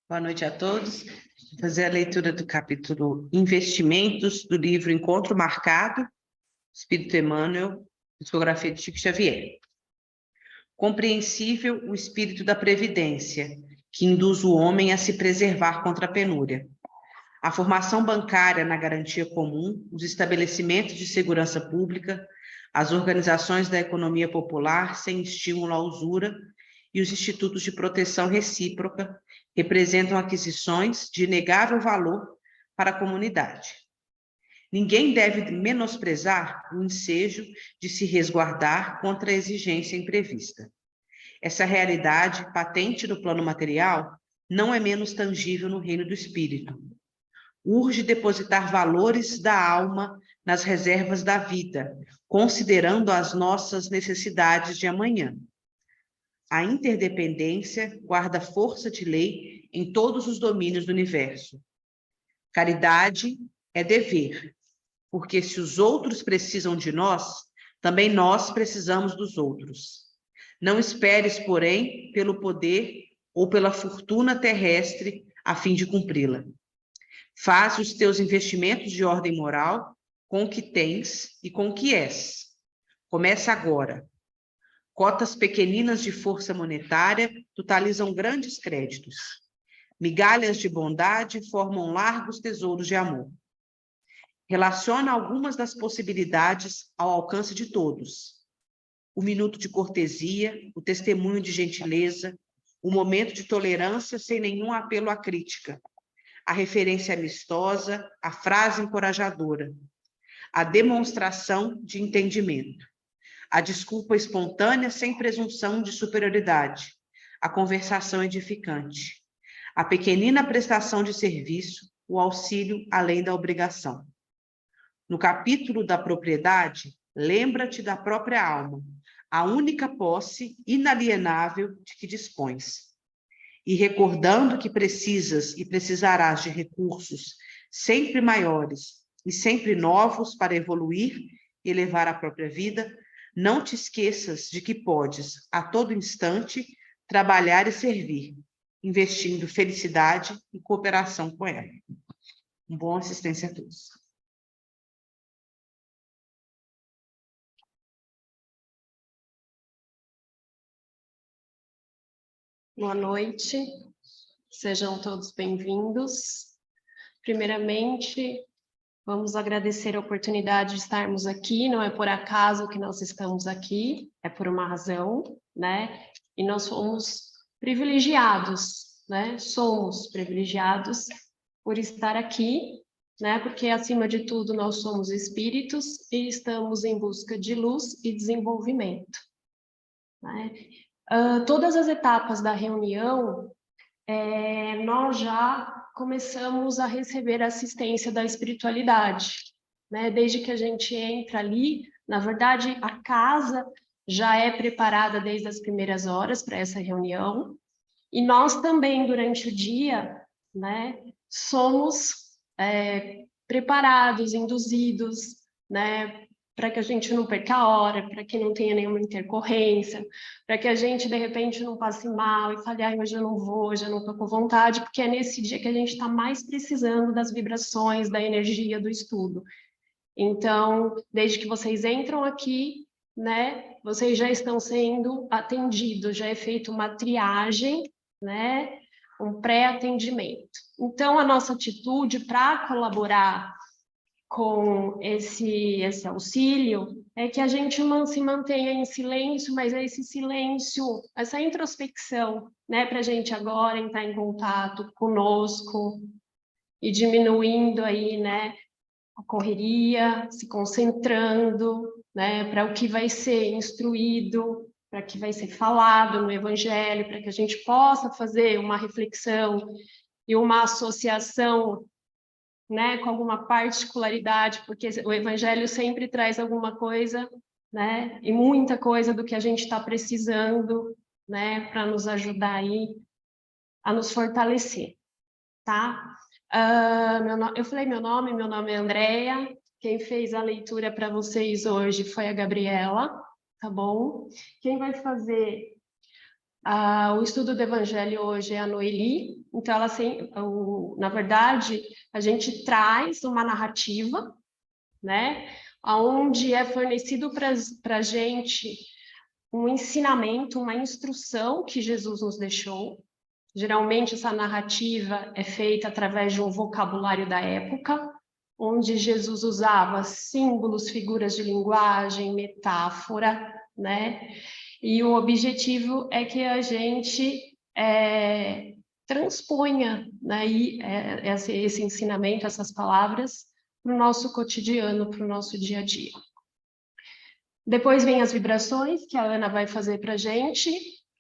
Boa noite a todos. Vou fazer a leitura do capítulo Investimentos, do livro Encontro Marcado, Espírito Emmanuel, psicografia de Chico Xavier. Compreensível o espírito da previdência, que induz o homem a se preservar contra a penúria. A formação bancária na garantia comum, os estabelecimentos de segurança pública, as organizações da economia popular sem estímulo à usura e os institutos de proteção recíproca representam aquisições de inegável valor para a comunidade. Ninguém deve menosprezar o ensejo de se resguardar contra a exigência imprevista. Essa realidade, patente no plano material, não é menos tangível no reino do espírito. Urge depositar valores da alma nas reservas da vida, considerando as nossas necessidades de amanhã. A interdependência guarda força de lei em todos os domínios do universo. Caridade é dever, porque se os outros precisam de nós, também nós precisamos dos outros. Não esperes, porém, pelo poder ou pela fortuna terrestre a fim de cumpri-la. Faz os teus investimentos de ordem moral com o que tens e com o que és. Começa agora. Cotas pequeninas de força monetária totalizam grandes créditos. Migalhas de bondade formam largos tesouros de amor. Relaciona algumas das possibilidades ao alcance de todos. O minuto de cortesia, o testemunho de gentileza, o momento de tolerância sem nenhum apelo à crítica, a referência amistosa, a frase encorajadora, a demonstração de entendimento, a desculpa espontânea sem presunção de superioridade, a conversação edificante, a pequenina prestação de serviço, o auxílio além da obrigação. No capítulo da propriedade, lembra-te da própria alma, a única posse inalienável de que dispões. E recordando que precisas e precisarás de recursos sempre maiores e sempre novos para evoluir e elevar a própria vida, não te esqueças de que podes, a todo instante, trabalhar e servir, investindo felicidade e cooperação com ela. Um bom assistência a todos. Boa noite, sejam todos bem-vindos. Primeiramente, vamos agradecer a oportunidade de estarmos aqui, não é por acaso que nós estamos aqui, é por uma razão, né? E nós somos privilegiados, né? Somos privilegiados por estar aqui, né? Porque, acima de tudo, nós somos espíritos e estamos em busca de luz e desenvolvimento, né? Todas as etapas da reunião, nós já começamos a receber assistência da espiritualidade, né? Desde que a gente entra ali, na verdade, a casa já é preparada desde as primeiras horas para essa reunião, e nós também, durante o dia, né, somos preparados, induzidos, né, para que a gente não perca a hora, para que não tenha nenhuma intercorrência, para que a gente, de repente, não passe mal e fale, ai, hoje eu não vou, hoje eu não estou com vontade, porque é nesse dia que a gente está mais precisando das vibrações, da energia do estudo. Então, desde que vocês entram aqui, né, vocês já estão sendo atendidos, já é feita uma triagem, né, um pré-atendimento. Então, a nossa atitude para colaborar com esse auxílio é que a gente se mantenha em silêncio, mas é esse silêncio, essa introspecção, né, para a gente agora entrar em contato conosco e diminuindo aí, né, a correria, se concentrando, né, para o que vai ser instruído, para o que vai ser falado no Evangelho, para que a gente possa fazer uma reflexão e uma associação, né, com alguma particularidade, porque o Evangelho sempre traz alguma coisa, né, e muita coisa do que a gente está precisando, né, para nos ajudar aí a nos fortalecer, tá? Eu falei meu nome é Andréia, quem fez a leitura para vocês hoje foi a Gabriela, tá bom? Quem vai fazer o estudo do Evangelho hoje é a Noeli, então ela na verdade, a gente traz uma narrativa, né, onde é fornecido para a gente um ensinamento, uma instrução que Jesus nos deixou. Geralmente essa narrativa é feita através de um vocabulário da época, onde Jesus usava símbolos, figuras de linguagem, metáfora, né? E o objetivo é que a gente transponha, né, esse ensinamento, essas palavras, para o nosso cotidiano, para o nosso dia a dia. Depois vem as vibrações, que a Ana vai fazer para a gente.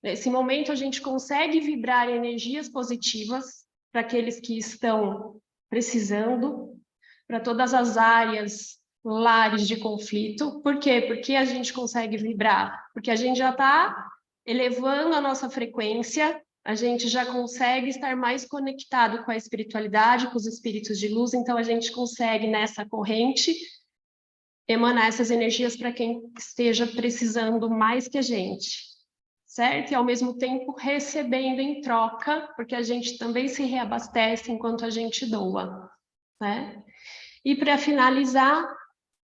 Nesse momento, a gente consegue vibrar energias positivas para aqueles que estão precisando, para todas as áreas, lares de conflito. Por quê? Porque a gente consegue vibrar? Porque a gente já está elevando a nossa frequência, a gente já consegue estar mais conectado com a espiritualidade, com os espíritos de luz, então a gente consegue, nessa corrente, emanar essas energias para quem esteja precisando mais que a gente, certo? E ao mesmo tempo recebendo em troca, porque a gente também se reabastece enquanto a gente doa, né? E para finalizar,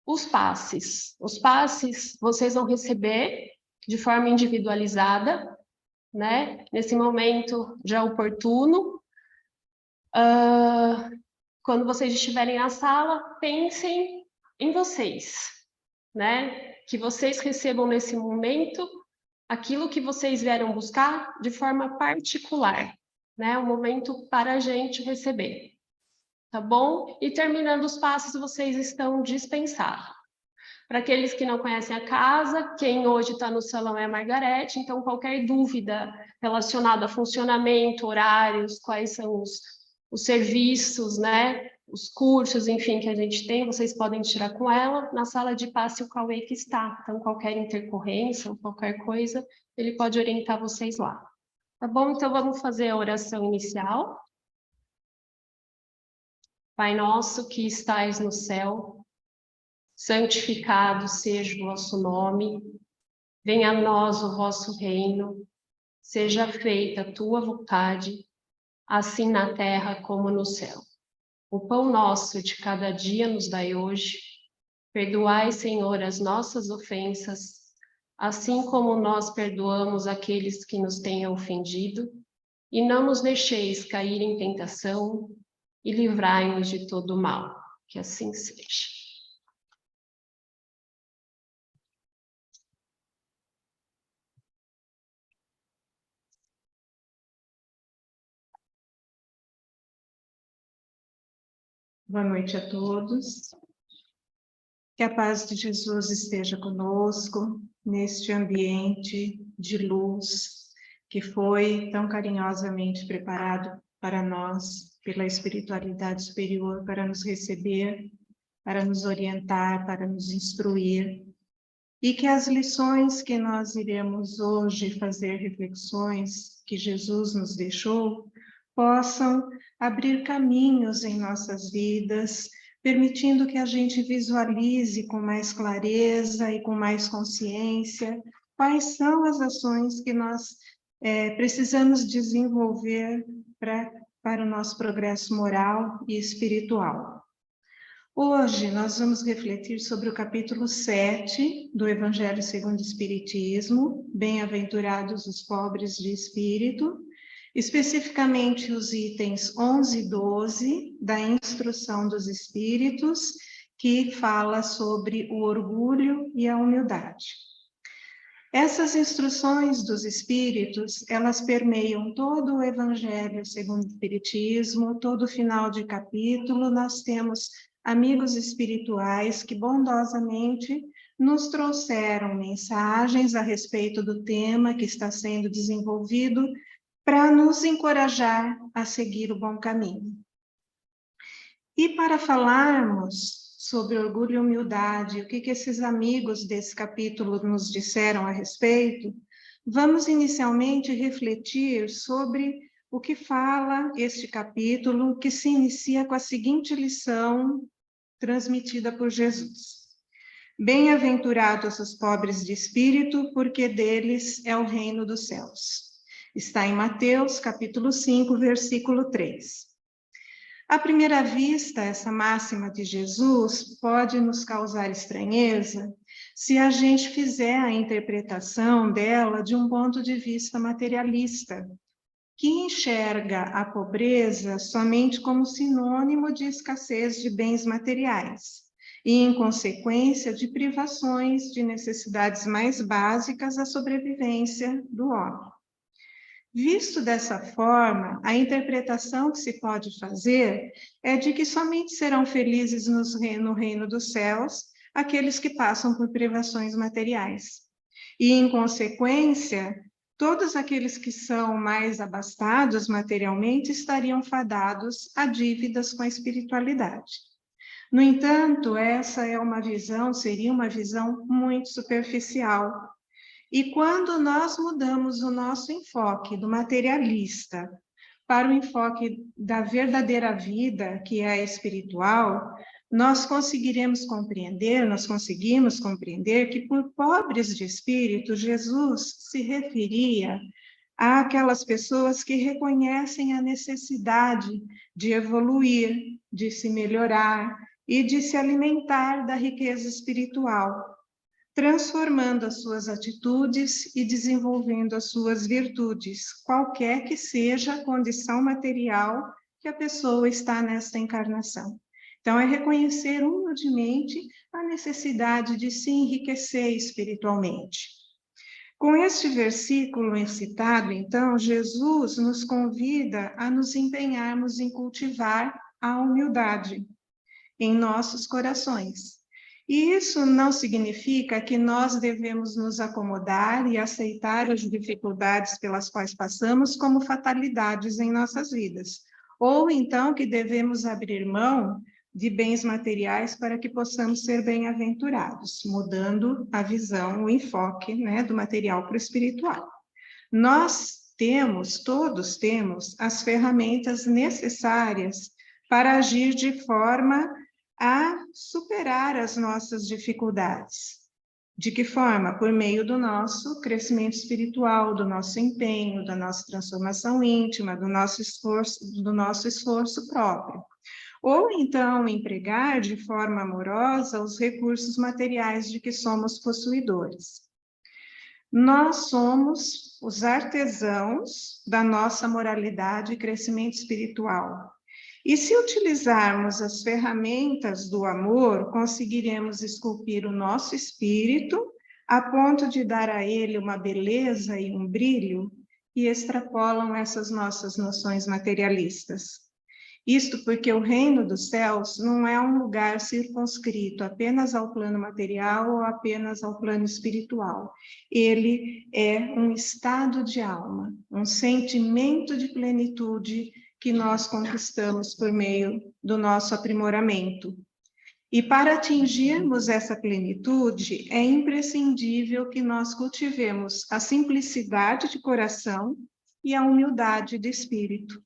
os passes. Os passes vocês vão receber de forma individualizada, né? Nesse momento já oportuno. Quando vocês estiverem na sala, pensem em vocês, né? Que vocês recebam nesse momento aquilo que vocês vieram buscar de forma particular, né? Um momento para a gente receber, tá bom? E terminando os passos, vocês estão dispensados. Para aqueles que não conhecem a casa, quem hoje está no salão é a Margarete, então qualquer dúvida relacionada a funcionamento, horários, quais são os serviços, né? Os cursos, enfim, que a gente tem, vocês podem tirar com ela na sala de passe o Cauê que está. Então, qualquer intercorrência ou qualquer coisa, ele pode orientar vocês lá. Tá bom? Então, vamos fazer a oração inicial. Pai nosso que estais no céu, santificado seja o vosso nome, venha a nós o vosso reino, seja feita a tua vontade, assim na terra como no céu. O pão nosso de cada dia nos dai hoje, perdoai, Senhor, as nossas ofensas, assim como nós perdoamos aqueles que nos têm ofendido, e não nos deixeis cair em tentação, e livrai-nos de todo mal. Que assim seja. Boa noite a todos. Que a paz de Jesus esteja conosco neste ambiente de luz que foi tão carinhosamente preparado para nós pela espiritualidade superior para nos receber, para nos orientar, para nos instruir. E que as lições que nós iremos hoje fazer, reflexões que Jesus nos deixou, possam abrir caminhos em nossas vidas permitindo que a gente visualize com mais clareza e com mais consciência quais são as ações que nós precisamos desenvolver para o nosso progresso moral e espiritual. Hoje nós vamos refletir sobre o capítulo 7 do Evangelho segundo o Espiritismo, Bem-aventurados os pobres de espírito, especificamente os itens 11 e 12 da Instrução dos Espíritos, que fala sobre o orgulho e a humildade. Essas instruções dos Espíritos, elas permeiam todo o Evangelho segundo o Espiritismo, todo final de capítulo, nós temos amigos espirituais que bondosamente nos trouxeram mensagens a respeito do tema que está sendo desenvolvido para nos encorajar a seguir o bom caminho. E para falarmos sobre orgulho e humildade, o que esses amigos desse capítulo nos disseram a respeito, vamos inicialmente refletir sobre o que fala este capítulo, que se inicia com a seguinte lição transmitida por Jesus. Bem-aventurados os pobres de espírito, porque deles é o reino dos céus. Está em Mateus, capítulo 5, versículo 3. À primeira vista, essa máxima de Jesus pode nos causar estranheza se a gente fizer a interpretação dela de um ponto de vista materialista, que enxerga a pobreza somente como sinônimo de escassez de bens materiais e, em consequência, de privações de necessidades mais básicas à sobrevivência do homem. Visto dessa forma, a interpretação que se pode fazer é de que somente serão felizes no reino dos céus aqueles que passam por privações materiais. E, em consequência, todos aqueles que são mais abastados materialmente estariam fadados a dívidas com a espiritualidade. No entanto, essa é uma visão, seria uma visão muito superficial. E quando nós mudamos o nosso enfoque do materialista para o enfoque da verdadeira vida, que é a espiritual, nós conseguimos compreender que por pobres de espírito, Jesus se referia àquelas pessoas que reconhecem a necessidade de evoluir, de se melhorar e de se alimentar da riqueza espiritual, transformando as suas atitudes e desenvolvendo as suas virtudes, qualquer que seja a condição material que a pessoa está nesta encarnação. Então, é reconhecer humildemente a necessidade de se enriquecer espiritualmente. Com este versículo citado, então, Jesus nos convida a nos empenharmos em cultivar a humildade em nossos corações. E isso não significa que nós devemos nos acomodar e aceitar as dificuldades pelas quais passamos como fatalidades em nossas vidas, ou então que devemos abrir mão de bens materiais para que possamos ser bem-aventurados, mudando a visão, o enfoque, do material para o espiritual. Todos temos as ferramentas necessárias para agir de forma a superar as nossas dificuldades. De que forma? Por meio do nosso crescimento espiritual, do nosso empenho, da nossa transformação íntima, do nosso esforço próprio. Ou então empregar de forma amorosa os recursos materiais de que somos possuidores. Nós somos os artesãos da nossa moralidade e crescimento espiritual. E se utilizarmos as ferramentas do amor, conseguiremos esculpir o nosso espírito a ponto de dar a ele uma beleza e um brilho que extrapolam essas nossas noções materialistas. Isto porque o reino dos céus não é um lugar circunscrito apenas ao plano material ou apenas ao plano espiritual. Ele é um estado de alma, um sentimento de plenitude que nós conquistamos por meio do nosso aprimoramento. E para atingirmos essa plenitude, é imprescindível que nós cultivemos a simplicidade de coração e a humildade de espírito.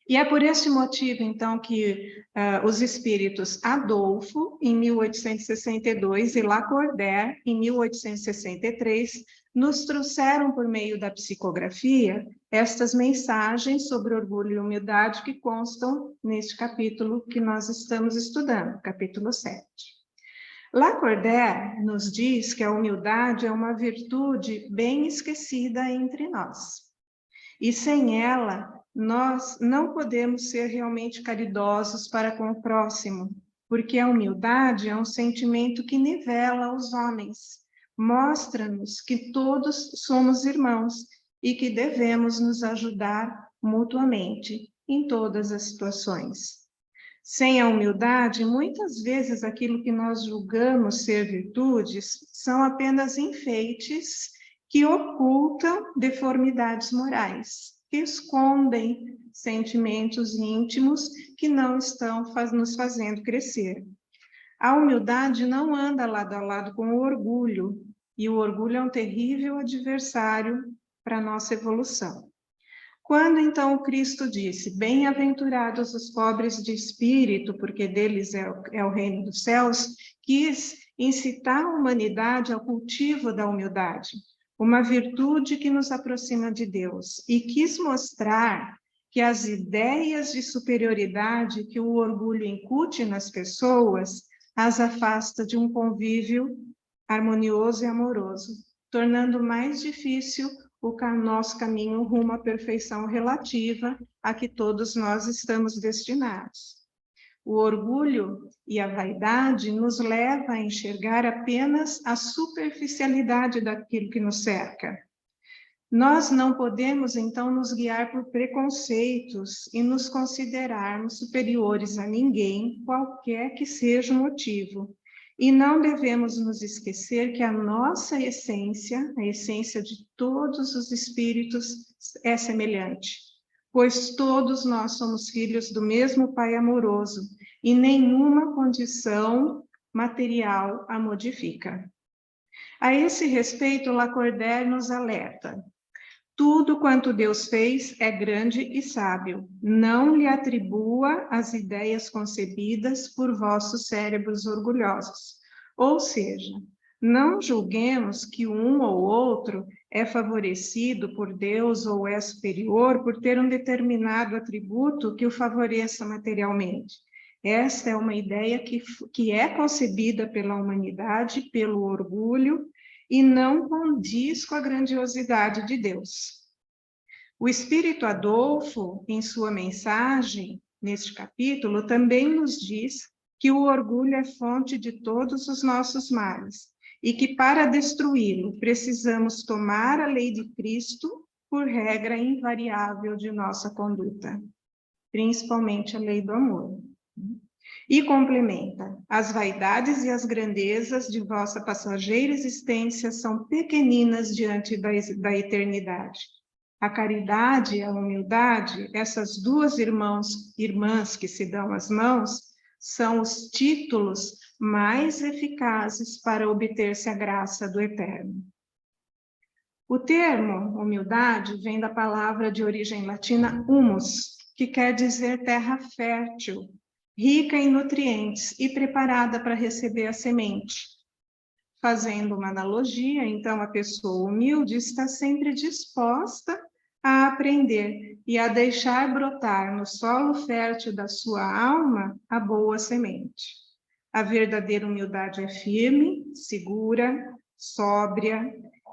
E é por esse motivo, então, que os espíritos Adolfo, em 1862, e Lacordaire, em 1863, nos trouxeram, por meio da psicografia, estas mensagens sobre orgulho e humildade que constam neste capítulo que nós estamos estudando, capítulo 7. Lacordaire nos diz que a humildade é uma virtude bem esquecida entre nós. E sem ela, nós não podemos ser realmente caridosos para com o próximo, porque a humildade é um sentimento que nivela os homens, mostra-nos que todos somos irmãos e que devemos nos ajudar mutuamente em todas as situações. Sem a humildade, muitas vezes aquilo que nós julgamos ser virtudes são apenas enfeites que ocultam deformidades morais, que escondem sentimentos íntimos que não estão nos fazendo crescer. A humildade não anda lado a lado com o orgulho, e o orgulho é um terrível adversário para a nossa evolução. Quando então o Cristo disse, bem-aventurados os pobres de espírito, porque deles é o reino dos céus, quis incitar a humanidade ao cultivo da humildade, uma virtude que nos aproxima de Deus, e quis mostrar que as ideias de superioridade que o orgulho incute nas pessoas as afasta de um convívio harmonioso e amoroso, tornando mais difícil o nosso caminho rumo à perfeição relativa a que todos nós estamos destinados. O orgulho e a vaidade nos leva a enxergar apenas a superficialidade daquilo que nos cerca. Nós não podemos, então, nos guiar por preconceitos e nos considerarmos superiores a ninguém, qualquer que seja o motivo. E não devemos nos esquecer que a nossa essência, a essência de todos os espíritos, é semelhante, pois todos nós somos filhos do mesmo Pai amoroso e nenhuma condição material a modifica. A esse respeito, Lacordaire nos alerta: tudo quanto Deus fez é grande e sábio. Não lhe atribua as ideias concebidas por vossos cérebros orgulhosos. Ou seja, não julguemos que um ou outro é favorecido por Deus ou é superior por ter um determinado atributo que o favoreça materialmente. Esta é uma ideia que é concebida pela humanidade, pelo orgulho, e não condiz com a grandiosidade de Deus. O Espírito Adolfo, em sua mensagem, neste capítulo, também nos diz que o orgulho é fonte de todos os nossos males e que, para destruí-lo, precisamos tomar a lei de Cristo por regra invariável de nossa conduta, principalmente a lei do amor. E complementa: as vaidades e as grandezas de vossa passageira existência são pequeninas diante da eternidade. A caridade e a humildade, essas duas irmãs que se dão as mãos, são os títulos mais eficazes para obter-se a graça do Eterno. O termo humildade vem da palavra de origem latina humus, que quer dizer terra fértil, rica em nutrientes e preparada para receber a semente. Fazendo uma analogia, então, a pessoa humilde está sempre disposta a aprender e a deixar brotar no solo fértil da sua alma a boa semente. A verdadeira humildade é firme, segura, sóbria,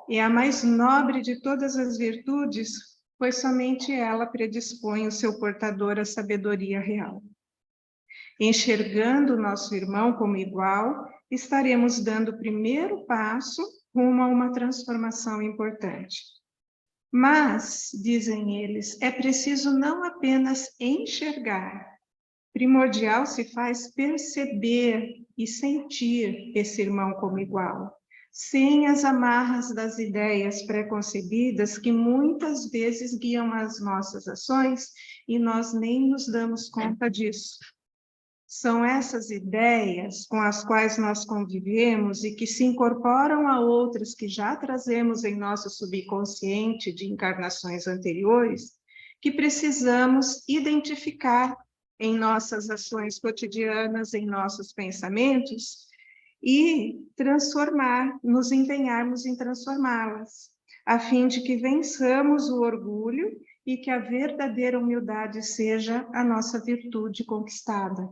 e a mais nobre de todas as virtudes, pois somente ela predispõe o seu portador à sabedoria real. Enxergando o nosso irmão como igual, estaremos dando o primeiro passo rumo a uma transformação importante. Mas, dizem eles, é preciso não apenas enxergar. Primordial se faz perceber e sentir esse irmão como igual, sem as amarras das ideias preconcebidas que muitas vezes guiam as nossas ações e nós nem nos damos conta disso. São essas ideias com as quais nós convivemos e que se incorporam a outras que já trazemos em nosso subconsciente de encarnações anteriores, que precisamos identificar em nossas ações cotidianas, em nossos pensamentos, e transformar, nos empenharmos em transformá-las, a fim de que vençamos o orgulho e que a verdadeira humildade seja a nossa virtude conquistada.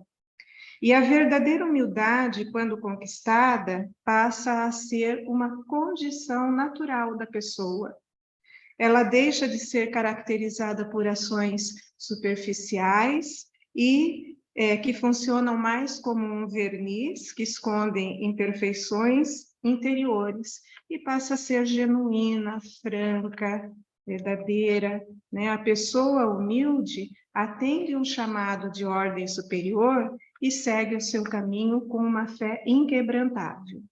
E a verdadeira humildade, quando conquistada, passa a ser uma condição natural da pessoa. Ela deixa de ser caracterizada por ações superficiais e que funcionam mais como um verniz, que escondem imperfeições interiores, e passa a ser genuína, franca, verdadeira, né? A pessoa humilde atende um chamado de ordem superior e segue o seu caminho com uma fé inquebrantável.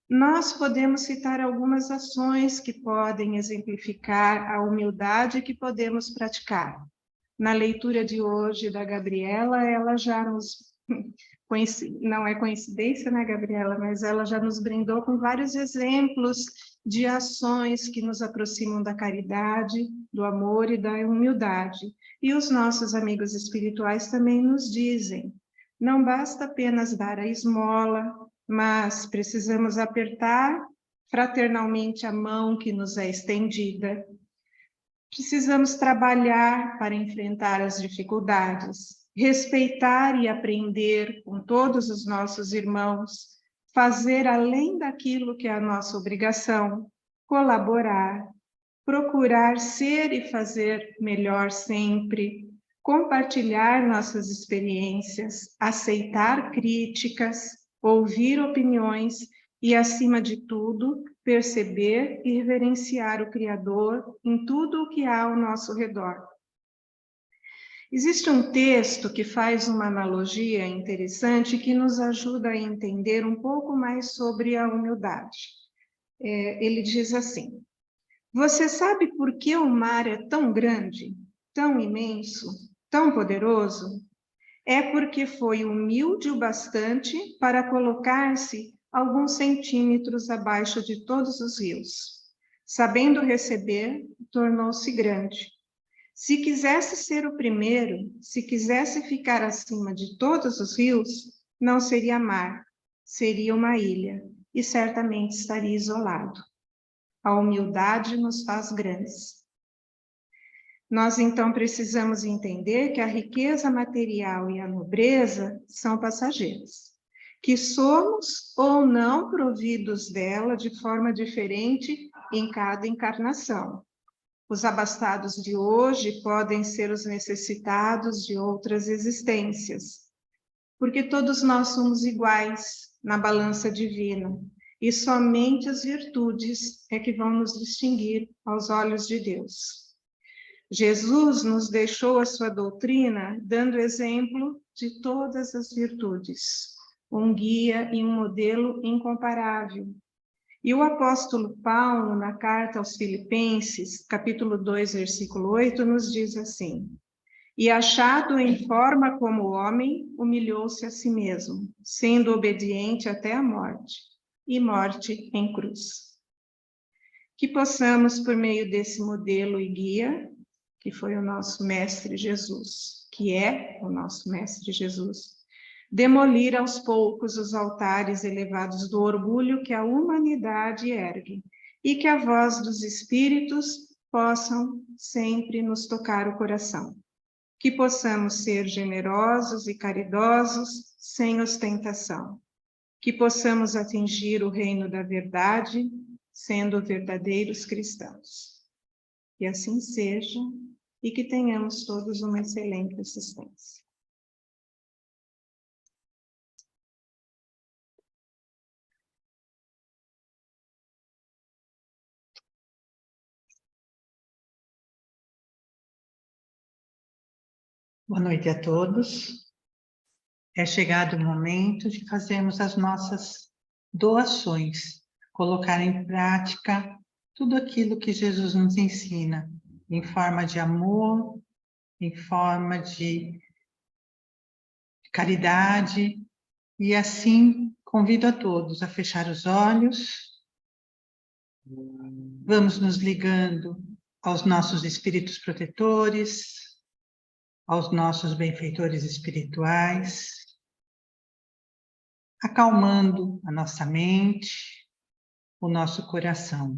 Nós podemos citar algumas ações que podem exemplificar a humildade que podemos praticar. Na leitura de hoje da Gabriela, ela já nos... Não é coincidência, né, Gabriela? Mas ela já nos brindou com vários exemplos de ações que nos aproximam da caridade, do amor e da humildade. E os nossos amigos espirituais também nos dizem: não basta apenas dar a esmola, mas precisamos apertar fraternalmente a mão que nos é estendida. Precisamos trabalhar para enfrentar as dificuldades, respeitar e aprender com todos os nossos irmãos, fazer além daquilo que é a nossa obrigação, colaborar, procurar ser e fazer melhor sempre, compartilhar nossas experiências, aceitar críticas, ouvir opiniões e, acima de tudo, perceber e reverenciar o Criador em tudo o que há ao nosso redor. Existe um texto que faz uma analogia interessante que nos ajuda a entender um pouco mais sobre a humildade. Ele diz assim: você sabe por que o mar é tão grande, tão imenso, tão poderoso? É porque foi humilde o bastante para colocar-se alguns centímetros abaixo de todos os rios. Sabendo receber, tornou-se grande. Se quisesse ser o primeiro, se quisesse ficar acima de todos os rios, não seria mar, seria uma ilha, e certamente estaria isolado. A humildade nos faz grandes. Nós, então, precisamos entender que a riqueza material e a nobreza são passageiras, que somos ou não providos dela de forma diferente em cada encarnação. Os abastados de hoje podem ser os necessitados de outras existências, porque todos nós somos iguais na balança divina, e somente as virtudes é que vão nos distinguir aos olhos de Deus. Jesus nos deixou a sua doutrina dando exemplo de todas as virtudes, um guia e um modelo incomparável. E o apóstolo Paulo, na carta aos Filipenses, capítulo 2, versículo 8, nos diz assim: e achado em forma como homem, humilhou-se a si mesmo, sendo obediente até a morte, e morte em cruz. Que possamos, por meio desse modelo e guia, que foi o nosso Mestre Jesus, que é o nosso Mestre Jesus, demolir aos poucos os altares elevados do orgulho que a humanidade ergue, e que a voz dos Espíritos possam sempre nos tocar o coração. Que possamos ser generosos e caridosos, sem ostentação. Que possamos atingir o reino da verdade, sendo verdadeiros cristãos. Que assim seja, e que tenhamos todos uma excelente assistência. Boa noite a todos. É chegado o momento de fazermos as nossas doações, colocar em prática tudo aquilo que Jesus nos ensina, em forma de amor, em forma de caridade, e assim convido a todos a fechar os olhos. Vamos nos ligando aos nossos espíritos protetores, aos nossos benfeitores espirituais, acalmando a nossa mente, o nosso coração.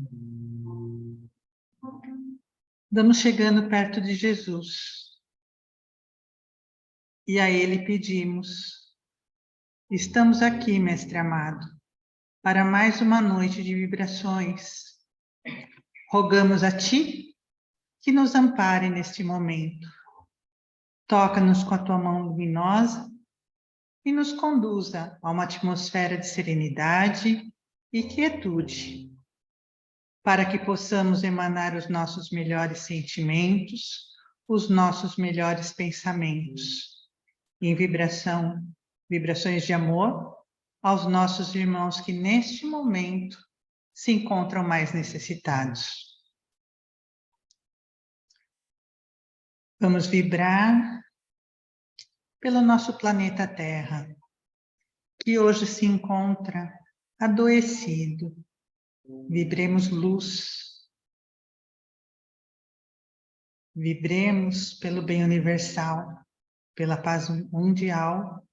Vamos chegando perto de Jesus e a Ele pedimos: estamos aqui, Mestre amado, para mais uma noite de vibrações. Rogamos a Ti que nos ampare neste momento. Toca-nos com a Tua mão luminosa e nos conduza a uma atmosfera de serenidade e quietude, para que possamos emanar os nossos melhores sentimentos, os nossos melhores pensamentos, em vibrações de amor aos nossos irmãos que neste momento se encontram mais necessitados. Vamos vibrar pelo nosso planeta Terra, que hoje se encontra adoecido. Vibremos luz. Vibremos pelo bem universal, pela paz mundial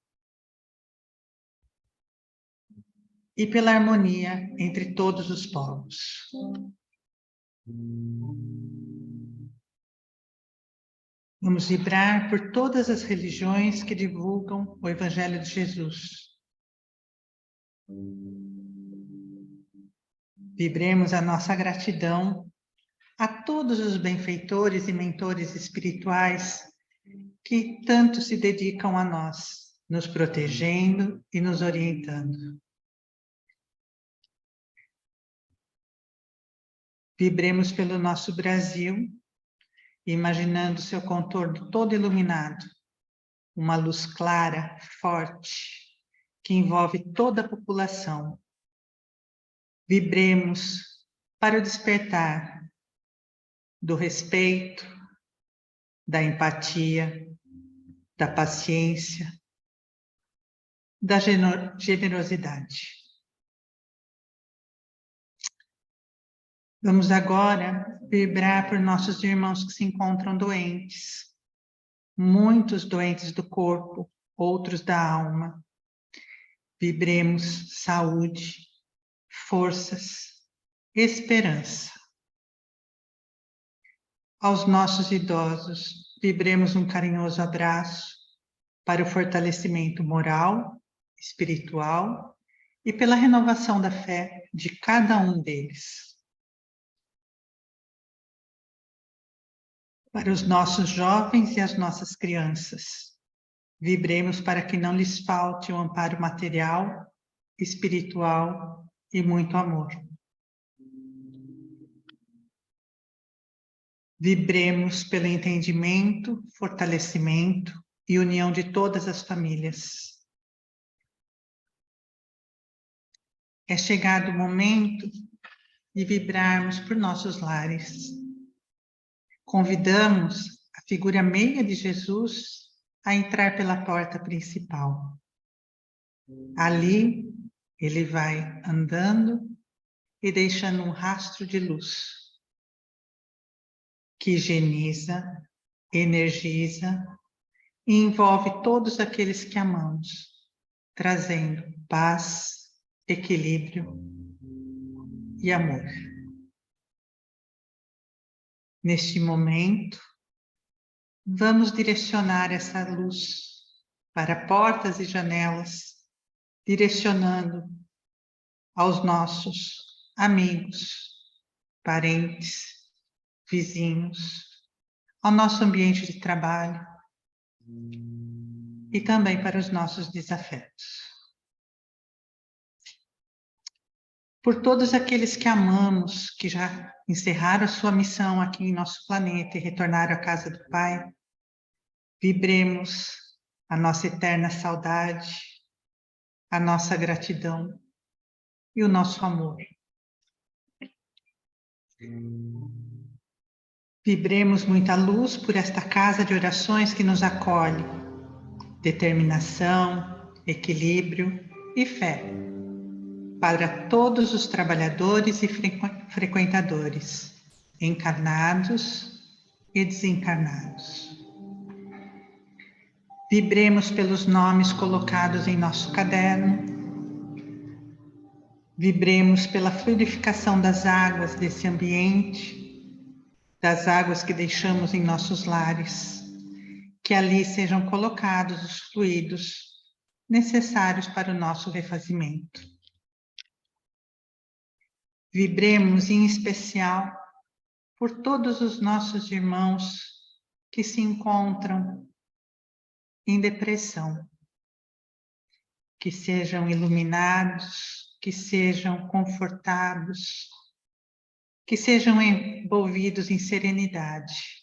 e pela harmonia entre todos os povos. Vamos vibrar por todas as religiões que divulgam o Evangelho de Jesus. Vibremos a nossa gratidão a todos os benfeitores e mentores espirituais que tanto se dedicam a nós, nos protegendo e nos orientando. Vibremos pelo nosso Brasil, imaginando seu contorno todo iluminado, uma luz clara, forte, que envolve toda a população. Vibremos para o despertar do respeito, da empatia, da paciência, da generosidade. Vamos agora vibrar por nossos irmãos que se encontram doentes, muitos doentes do corpo, outros da alma. Vibremos saúde, forças, esperança. Aos nossos idosos, vibremos um carinhoso abraço para o fortalecimento moral, espiritual e pela renovação da fé de cada um deles. Para os nossos jovens e as nossas crianças, vibremos para que não lhes falte o amparo material, espiritual e muito amor. Vibremos pelo entendimento, fortalecimento e união de todas as famílias. É chegado o momento de vibrarmos por nossos lares. Convidamos a figura meia de Jesus a entrar pela porta principal. Ali, ele vai andando e deixando um rastro de luz que higieniza, energiza e envolve todos aqueles que amamos, trazendo paz, equilíbrio e amor. Neste momento, vamos direcionar essa luz para portas e janelas, direcionando aos nossos amigos, parentes, vizinhos, ao nosso ambiente de trabalho e também para os nossos desafetos. Por todos aqueles que amamos, que já encerraram a sua missão aqui em nosso planeta e retornaram à casa do Pai, vibremos a nossa eterna saudade, a nossa gratidão e o nosso amor. Vibremos muita luz por esta casa de orações que nos acolhe, determinação, equilíbrio e fé, para todos os trabalhadores e frequentadores, encarnados e desencarnados. Vibremos pelos nomes colocados em nosso caderno. Vibremos pela fluidificação das águas desse ambiente, das águas que deixamos em nossos lares, que ali sejam colocados os fluidos necessários para o nosso refazimento. Vibremos em especial por todos os nossos irmãos que se encontram em depressão, que sejam iluminados, que sejam confortados, que sejam envolvidos em serenidade.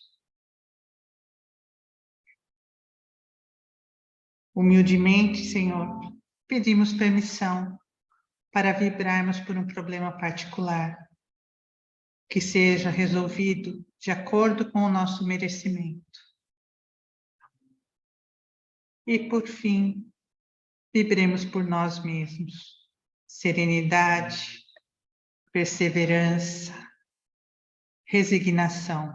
Humildemente, Senhor, pedimos permissão para vibrarmos por um problema particular, que seja resolvido de acordo com o nosso merecimento. E, por fim, vibremos por nós mesmos. Serenidade, perseverança, resignação,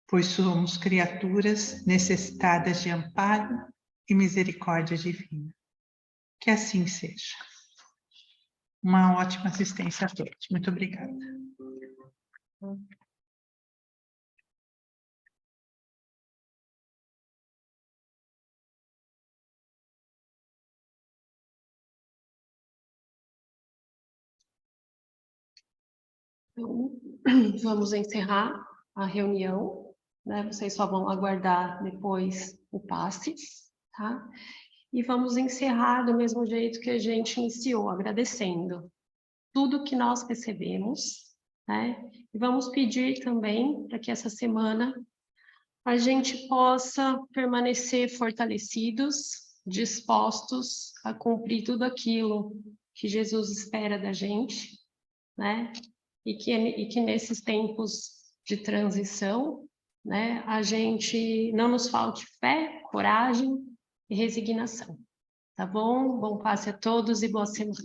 pois somos criaturas necessitadas de amparo e misericórdia divina. Que assim seja. Uma ótima assistência a todos. Muito obrigada. Então, vamos encerrar a reunião, né? Vocês só vão aguardar depois o passe, tá? E vamos encerrar do mesmo jeito que a gente iniciou, agradecendo tudo que nós recebemos, né? E vamos pedir também para que essa semana a gente possa permanecer fortalecidos, dispostos a cumprir tudo aquilo que Jesus espera da gente, né? E que nesses tempos de transição, né, a gente não nos falte fé, coragem e resignação. Tá bom? Bom passe a todos e boa semana.